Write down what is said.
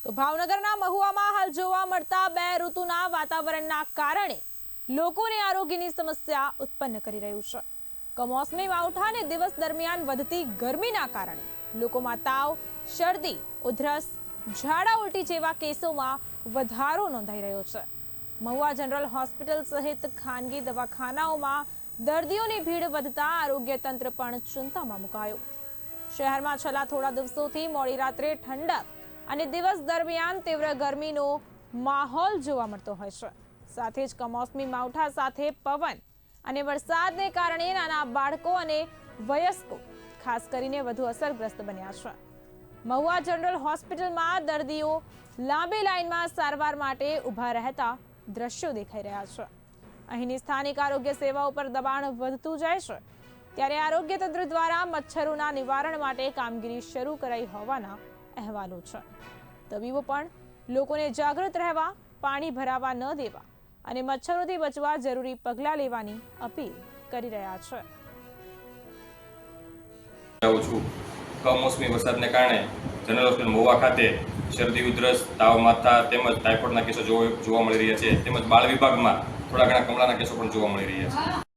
તો ભાવનગરના મહુવામાં હાલ જોવા મળતા બે ઋતુના વાતાવરણના કારણે લોકોને આરોગ્યની સમસ્યા ઉત્પન્ન કરી રહ્યું છે। કમોસમી માવઠાને દિવસ દરમિયાન વધતી ગરમીના કારણે લોકોમાં તાવ, શરદી, ઉધરસ, ઝાડા ઉલટી જેવા કેસોમાં વધારો નોંધાઈ રહ્યો છે। મહુવા જનરલ હોસ્પિટલ સહિત ખાનગી દવાખાનાઓમાં દર્દીઓની ભીડ વધતા આરોગ્ય તંત્ર પણ ચિંતામાં મુકાયું। શહેરમાં છેલ્લા થોડા દિવસોથી મોડી રાત્રે ઠંડક અને દિવસ દરમિયાન તીવ્ર ગરમીનો માહોલ જોવા મળતો હોય છે। સાથે જ કમોસમી માવઠા સાથે પવન અને વરસાદને કારણે નાના બાળકો અને વયસ્કો ખાસ કરીને વધુ અસરગ્રસ્ત બન્યા છે। મહુવા જનરલ હોસ્પિટલમાં દર્દીઓ લાંબી લાઇનમાં સારવાર માટે ઊભા રહેતા દ્રશ્યો દેખાઈ રહ્યા છે। અહીંની સ્થાનિક આરોગ્ય સેવાઓ પર દબાણ વધતું જાય છે, ત્યારે આરોગ્ય તંત્ર દ્વારા મચ્છરોના નિવારણ માટે કામગીરી શરૂ કરાઈ હોવાના અહેવાલો છે। તબીબો પણ લોકોને જાગૃત રહેવા, પાણી ભરાવા ન દેવા અને મચ્છરોથી બચવા જરૂરી પગલાં લેવાની અપીલ કરી રહ્યા છે। કમોસમી વરસાદને કારણે જનરલ હોસ્પિટલ મહુવા ખાતે શરદી, ઉધરસ, તાવ, માથા તેમજ ટાઇફોઇડના કેસો જોવા મળી રહ્યા છે। તેમજ બાળ વિભાગમાં થોડા ઘણા કમળાના કેસો પણ જોવા મળી રહ્યા છે।